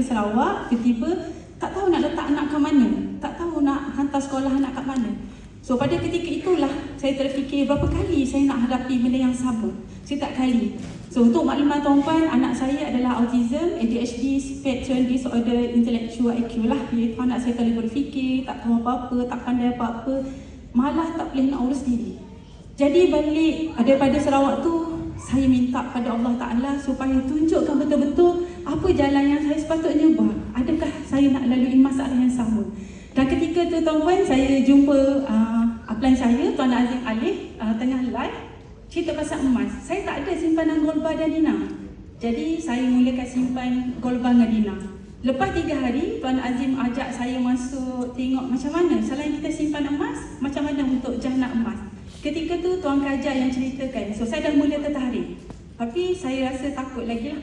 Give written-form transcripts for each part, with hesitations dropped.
pergi Sarawak, tiba-tiba tak tahu nak letak anak ke mana, tak tahu nak hantar sekolah anak kat mana. So pada ketika itulah saya terfikir berapa kali saya nak hadapi benda yang sama. Setiap kali. So untuk maklumat tuan-puan, anak saya adalah autism, ADHD, spectrum disorder, intellectual IQ lah. Iaitu anak saya tak boleh berfikir, tak tahu apa-apa, tak pandai apa-apa, malah tak boleh nak urus diri. Jadi balik daripada Sarawak tu, saya minta pada Allah Ta'ala supaya tunjukkan betul-betul apa jalan yang saya sepatutnya buat. Adakah saya nak lalui masalah yang sama? Dan ketika tu tuan-puan, saya jumpa upline saya, Tuan Azim Alif, tengah live cerita pasal emas. Saya tak ada simpanan gold bar dan Dina. Jadi saya mulakan simpan gold bar dengan Dina. Lepas 3 hari, Tuan Azim ajak saya masuk tengok macam mana selain kita simpan emas, macam mana untuk jana emas. Ketika tu Tuan Kajar yang ceritakan. So saya dah mula tertarik. Tapi saya rasa takut lagi lah.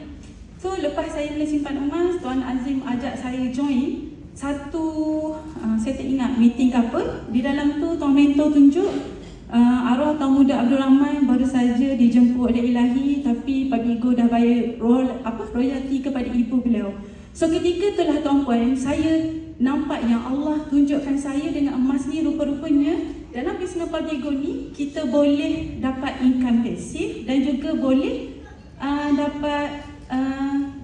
So lepas saya mula simpan emas, Tuan Azim ajak saya join satu, saya tak ingat meeting ke apa. Di dalam tu Tuan Mentor tunjuk arwah Tuan Muda Abdul Rahman baru saja dijemput oleh Ilahi, tapi Pak Bigo dah bayar royalty kepada ibu beliau. So ketika itulah tuan-puan, saya nampak yang Allah tunjukkan saya dengan emas ni rupa-rupanya dalam bisnes Pak Bigo ni kita boleh dapat income pasif dan juga boleh dapat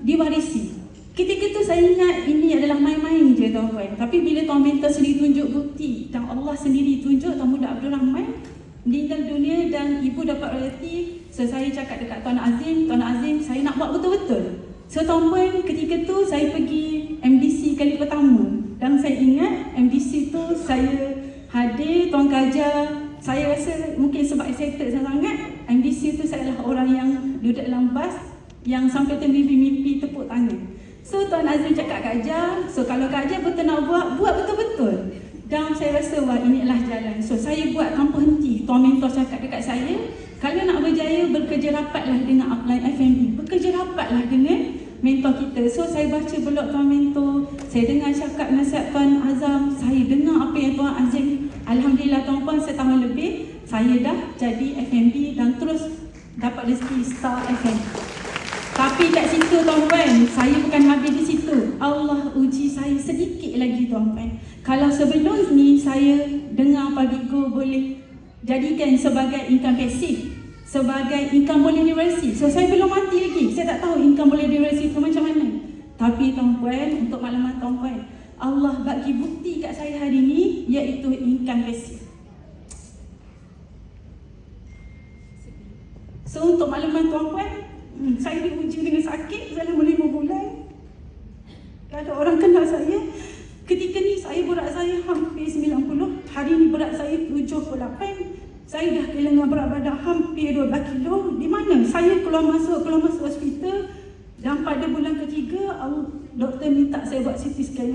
diwarisi. Ketika tu saya ingat ini adalah main-main je tuan-puan. Tapi bila Tuan Mentor sendiri tunjuk bukti dan Allah sendiri tunjuk Tuan Muda Abdul Rahman meninggal dunia dan ibu dapat royalty, so saya cakap dekat Tuan Azim, Tuan Azim saya nak buat betul-betul. So tuan-puan, ketika tu saya pergi MDC kali pertama dan saya ingat MDC tu saya hadir, Tuan Kajar, saya rasa mungkin sebab excited sangat, MDC tu saya adalah orang yang duduk dalam bas yang sampai termimpi-mimpi tepuk tangan. So Tuan Azim cakap Kak Jah, so kalau Kak Jah betul nak buat betul-betul. Dan saya rasa wah inilah jalan. So saya buat tanpa henti. Tuan Mentor cakap dekat saya, kalau nak berjaya bekerja rapatlah dengan upline FMB, bekerja rapatlah dengan mentor kita. So saya baca blog Tuan Mentor, saya dengar cakap nasihat Tuan Azam, saya dengar apa yang Tuan Azim. Alhamdulillah tuan-puan, setahun lebih saya dah jadi FMB dan terus dapat rezeki Star FM. Tapi kat situ tuan-puan, saya bukan habis di situ. Allah uji saya sedikit lagi tuan-puan. Kalau sebelum ni saya dengar Pak Bigo boleh jadikan sebagai income pasif, sebagai income boleh diwarisi. So saya belum mati lagi, saya tak tahu income boleh diwarisi itu macam mana. Tapi tuan-puan, untuk maklumat tuan-puan, Allah bagi bukti kat saya hari ni, iaitu income pasif. So untuk maklumat tuan-puan, saya diuji dengan sakit selama 5 bulan. Ada orang kenal saya. Ketika ni berat saya hampir 90. Hari ni berat saya 78. Saya dah kehilangan berat badan hampir 12 kilo. Di mana saya keluar masuk hospital. Dan pada bulan ketiga, doktor minta saya buat CT scan.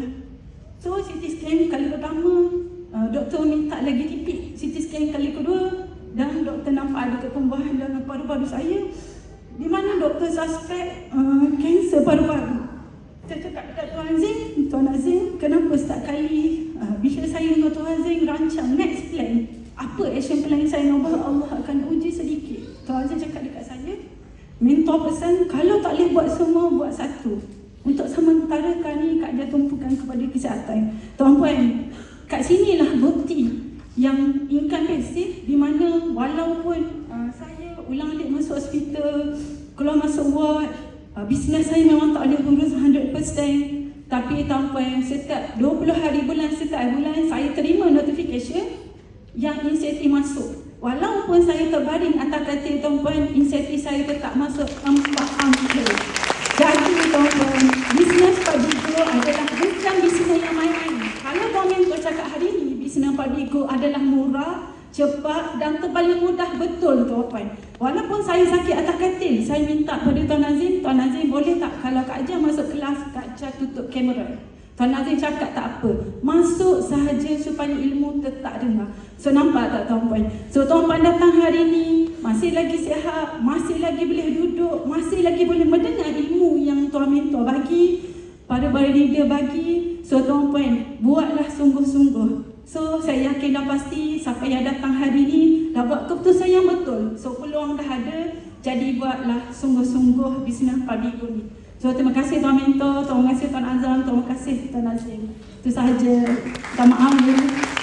So CT scan kali pertama, doktor minta lagi repeat CT scan kali kedua. Dan doktor nampak ada pertumbuhan dalam paru-paru saya, di mana doktor suspek kanser paru-paru. Saya cakap dekat Tuan Azim, kenapa setiap kali bila saya dengan Tuan Azim rancang next plan, apa action plan saya nak buat, Allah akan uji sedikit. Tuan Azim cakap dekat saya, mentor pesan, kalau tak boleh buat semua, buat satu. Untuk sementara kali Kak Dia tumpukan kepada kesihatan. Tuan-puan, kat sinilah bukti yang income pasif, di mana walaupun saya ulang-alik masuk hospital, keluar masuk ward, bisnes saya memang tak boleh urus 100%. Tapi tuan-puan, setiap 20 hari bulan, setiap bulan saya terima notification yang insentif masuk. Walaupun saya terbaring atas katil tuan-puan, insentif saya tetap masuk 4 angka. Jadi tuan-puan, bisnes Pak Bigo adalah bukan bisnes yang main-main. Kalau Tuan Mentor cakap hari ini, bisnes Pak Bigo adalah murah, cepat dan paling mudah, betul tuan-puan. Walaupun saya sakit atas katil, saya minta pada Tuan Azim boleh tak kalau Kak Jah masuk kelas, Kak Jah tutup kamera. Tuan Azim cakap tak apa, masuk sahaja supaya ilmu tetap dengar. So nampak tak tuan-puan? So tuan-puan datang hari ni, masih lagi sihat, masih lagi boleh duduk, masih lagi boleh mendengar ilmu yang Tuan Mentor bagi, para leader bagi. So tuan-puan, buatlah sungguh-sungguh. So saya yakin dan pasti siapa yang datang hari ni dah buat keputusan yang betul. So peluang dah ada, jadi buatlah sungguh-sungguh bisnes Pak Bigo ni. So terima kasih Tuan Mentor, terima kasih Tuan Azam, terima kasih Tuan Nazim. Itu sahaja. Minta maaf.